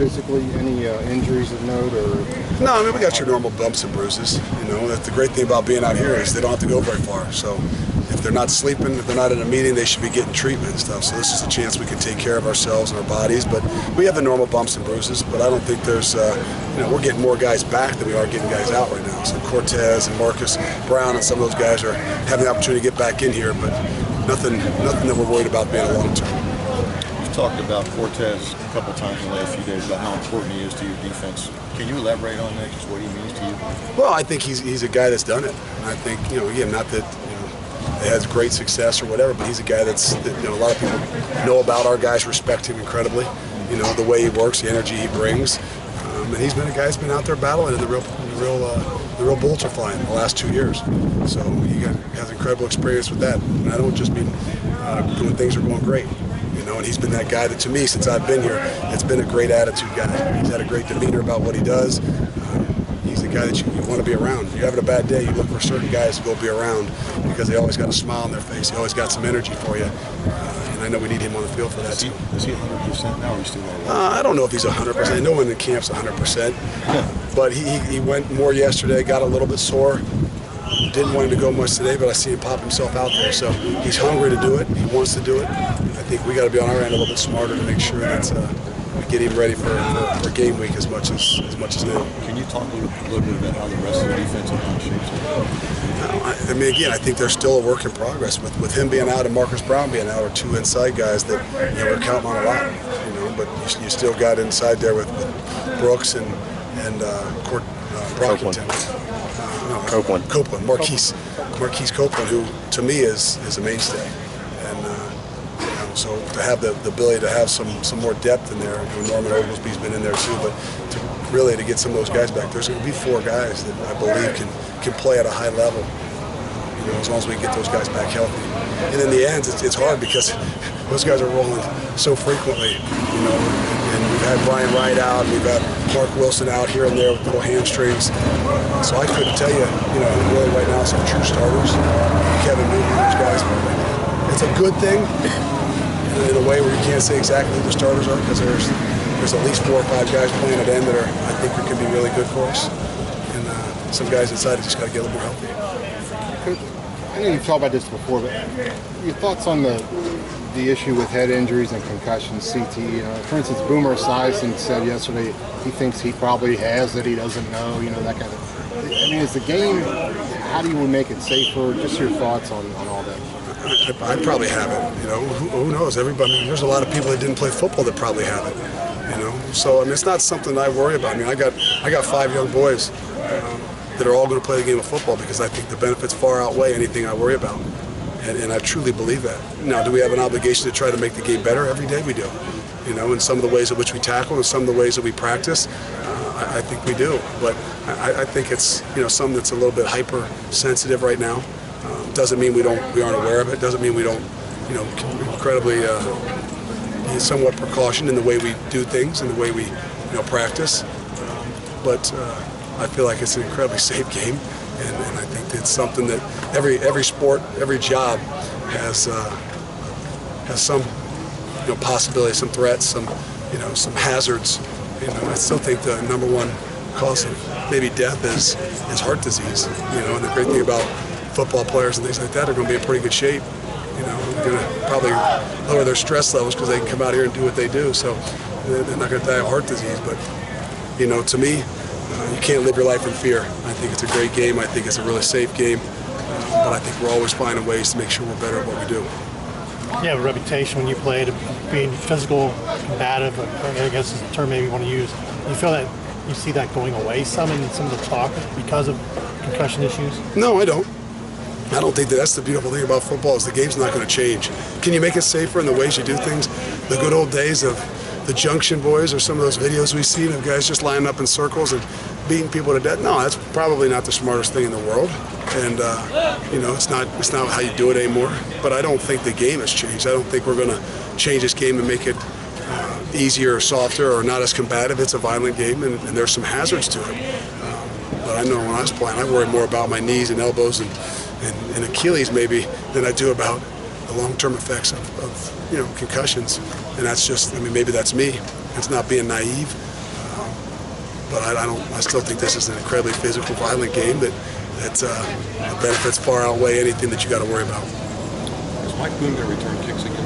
physically? Any injuries of note? Or no, I mean, we got your normal bumps and bruises. You know, that's the great thing about being out here is they don't have to go very far. So if they're not sleeping, if they're not in a meeting, they should be getting treatment and stuff. So this is a chance we can take care of ourselves and our bodies. But we have the normal bumps and bruises. But I don't think there's, you know, we're getting more guys back than we are getting guys out right now. So Cortez and Marcus Brown and some of those guys are having the opportunity to get back in here. But nothing that we're worried about being a long term. You've talked about Cortez a couple times in the last few days about how important he is to your defense. Can you elaborate on that, just what he means to you? Well, I think he's a guy that's done it. And I think, you know, again, not that, you know, he has great success or whatever, but he's a guy that, you know, a lot of people know about. Our guys respect him incredibly. You know, the way he works, the energy he brings. And he's been a guy who's been out there battling, and the real bullets are flying the last 2 years. So he has incredible experience with that. And I don't just mean when things are going great. You know, and he's been that guy that, to me, since I've been here, it's been a great attitude guy. He's had a great demeanor about what he does. He's the guy that you want to be around. If you're having a bad day, you look for certain guys to go be around because they always got a smile on their face. They always got some energy for you. And I know we need him on the field for that, too. Is he 100% now, or is he still not? I don't know if he's 100%. No one in the camp's 100%. But he went more yesterday, got a little bit sore. Didn't want him to go much today, but I see him pop himself out there. So he's hungry to do it. He wants to do it. I think we got to be on our end a little bit smarter to make sure that we get him ready for game week as much as now. Can you talk a little bit about how the rest of the defensive line shapes up? I mean, again, I think there's still a work in progress. With him being out and Marcus Brown being out, are two inside guys that, you know, we're counting on a lot. You know, but you still got inside there with Brooks and Brockington. Copeland, Marquise Copeland, who to me is a mainstay, and you know, so to have the ability to have some more depth in there. You know, Norman Oglesby's been in there too, but to get some of those guys back, there's going to be 4 guys that I believe can play at a high level. You know, as long as we get those guys back healthy. And in the end, it's hard because those guys are rolling so frequently. You know, and we've had Brian Wright out, we've got Mark Wilson out here and there with little hamstrings. So I couldn't tell you, you know, really right now some true starters. Kevin Newton, those guys. It's a good thing in a way where you can't say exactly who the starters are because there's at least 4 or 5 guys playing at end that I think can be really good for us. And some guys inside have just got to get a little more healthy. I know you've talked about this before, but your thoughts on the issue with head injuries and concussions, CT. You know, for instance, Boomer Esiason said yesterday he thinks he probably has that he doesn't know. You know, that kind of. I mean, is the game? How do you make it safer? Just your thoughts on all that. I probably have it. You know, who knows? Everybody. There's a lot of people that didn't play football that probably have it. You know, so I mean, it's not something I worry about. I mean, I got 5 young boys that are all going to play the game of football because I think the benefits far outweigh anything I worry about. And I truly believe that. Now, do we have an obligation to try to make the game better? Every day we do. You know, in some of the ways in which we tackle and some of the ways that we practice, I think we do. But I think it's, you know, something that's a little bit hypersensitive right now. Doesn't mean we aren't aware of it. Doesn't mean we don't, you know, incredibly somewhat precaution in the way we do things and the way we, you know, practice. But I feel like it's an incredibly safe game. And I think it's something that every sport, every job has some, you know, possibility, some threats, some hazards. You know, I still think the number 1 cause of maybe death is heart disease. You know, and the great thing about football players and things like that are going to be in pretty good shape. You know, they're going to probably lower their stress levels because they can come out here and do what they do. So they're not going to die of heart disease. But you know, to me, you can't live your life in fear. I think it's a great game. I think it's a really safe game. But I think we're always finding ways to make sure we're better at what we do. You have a reputation when you played of being physical, combative, I guess is the term maybe you want to use. You feel that you see that going away some in some of the talk because of concussion issues? No, I don't. I don't think that's the beautiful thing about football is the game's not going to change. Can you make it safer in the ways you do things? The good old days of the Junction Boys or some of those videos we've seen of guys just lining up in circles and beating people to death. No, that's probably not the smartest thing in the world. And you know, it's not how you do it anymore. But I don't think the game has changed. I don't think we're going to change this game and make it easier or softer or not as combative. It's a violent game, and there's some hazards to it. But I know when I was playing, I worried more about my knees and elbows and Achilles maybe than I do about the long-term effects of you know, concussions. And that's just, I mean, maybe that's me. It's not being naive. But I still think this is an incredibly physical, violent game that the benefits far outweigh anything that you got to worry about. Is Mike Boone going to return kicks again?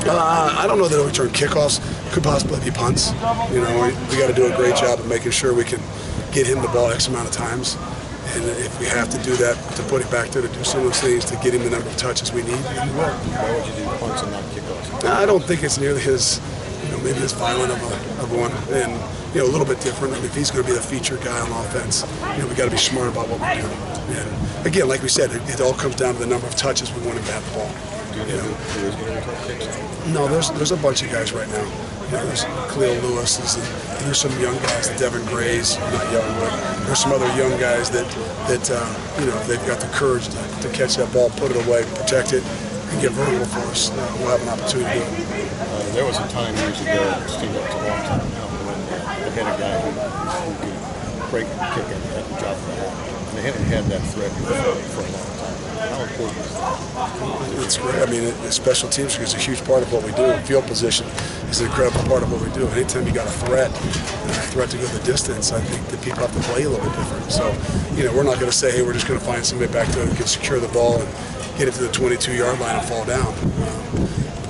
I don't know that he'll return kickoffs. Could possibly be punts. You know, we got to do a great job of making sure we can get him the ball X amount of times. And if we have to do that, to put it back there, to do some of those things, to get him the number of touches we need, we will. Why would you do punts and not kickoffs? I don't think it's nearly his, maybe as violent of one, and a little bit different. I mean, if he's going to be the feature guy on offense, we got to be smart about what we're doing. And again, like we said, it all comes down to the number of touches we want him to have the ball. Do you know who is going to return kicks? No, there's a bunch of guys right now. There's Khalil Lewis, and there's some young guys, Devin Gray's, not young, but there's some other young guys that if they've got the courage to catch that ball, put it away, protect it, and get vertical for us, we'll have an opportunity to do it. There was a time years ago, it seemed like it's a long time now, when they had a guy who could break and kick and had the job for the ball. And they haven't had that threat for a long time. How important is that? It's great. I mean, special teams is a huge part of what we do. Field position is an incredible part of what we do. Anytime you got a threat to go the distance, I think that people have to play a little bit different. So, we're not going to say, hey, we're just going to find somebody back there who can secure the ball and get it to the 22-yard line and fall down.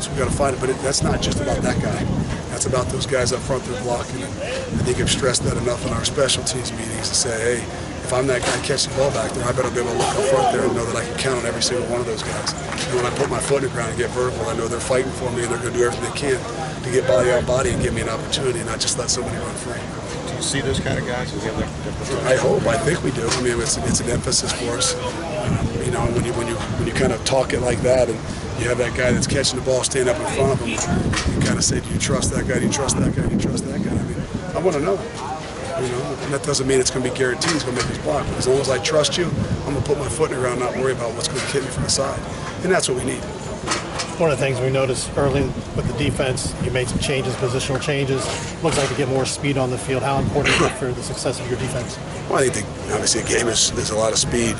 So we got to find it. But that's not just about that guy. That's about those guys up front that are blocking. And I think I've stressed that enough in our special teams meetings to say, hey, if I'm that guy catching the ball back there, I better be able to look up front there and know that I can count on every single one of those guys. And when I put my foot in the ground and get vertical, I know they're fighting for me and they're going to do everything they can to get body on body and give me an opportunity and not just let somebody run free. Do you see those kind of guys? Is that I hope. I think we do. I mean, it's an emphasis for us. When you kind of talk it like that and you have that guy that's catching the ball, stand up in front of him, you kind of say, do you trust that guy? Do you trust that guy? Do you trust that guy? I mean, I want to know. And that doesn't mean it's going to be guaranteed he's going to make his block. But as long as I trust you, I'm going to put my foot in the ground, not worry about what's going to hit me from the side. And that's what we need. One of the things we noticed early with the defense, you made some changes, positional changes. Looks like to get more speed on the field. How important is that for the success of your defense? Well, I think obviously a game is a lot of speed,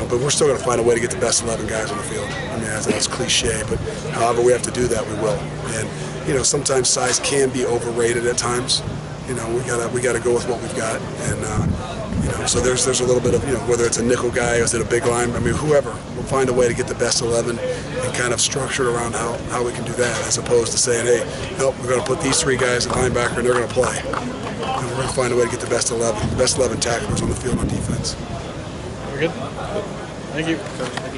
but we're still going to find a way to get the best 11 guys on the field. I mean, that's cliche, but however we have to do that, we will. And sometimes size can be overrated at times. We gotta go with what we've got, and so there's a little bit of whether it's a nickel guy or is it a big line. I mean, whoever, we'll find a way to get the best 11 and kind of structure it around how we can do that, as opposed to saying, hey, nope, we're going to put these three guys at linebacker and they're going to play. And we're going to find a way to get the best 11 tacklers on the field on defense. We're good. Thank you.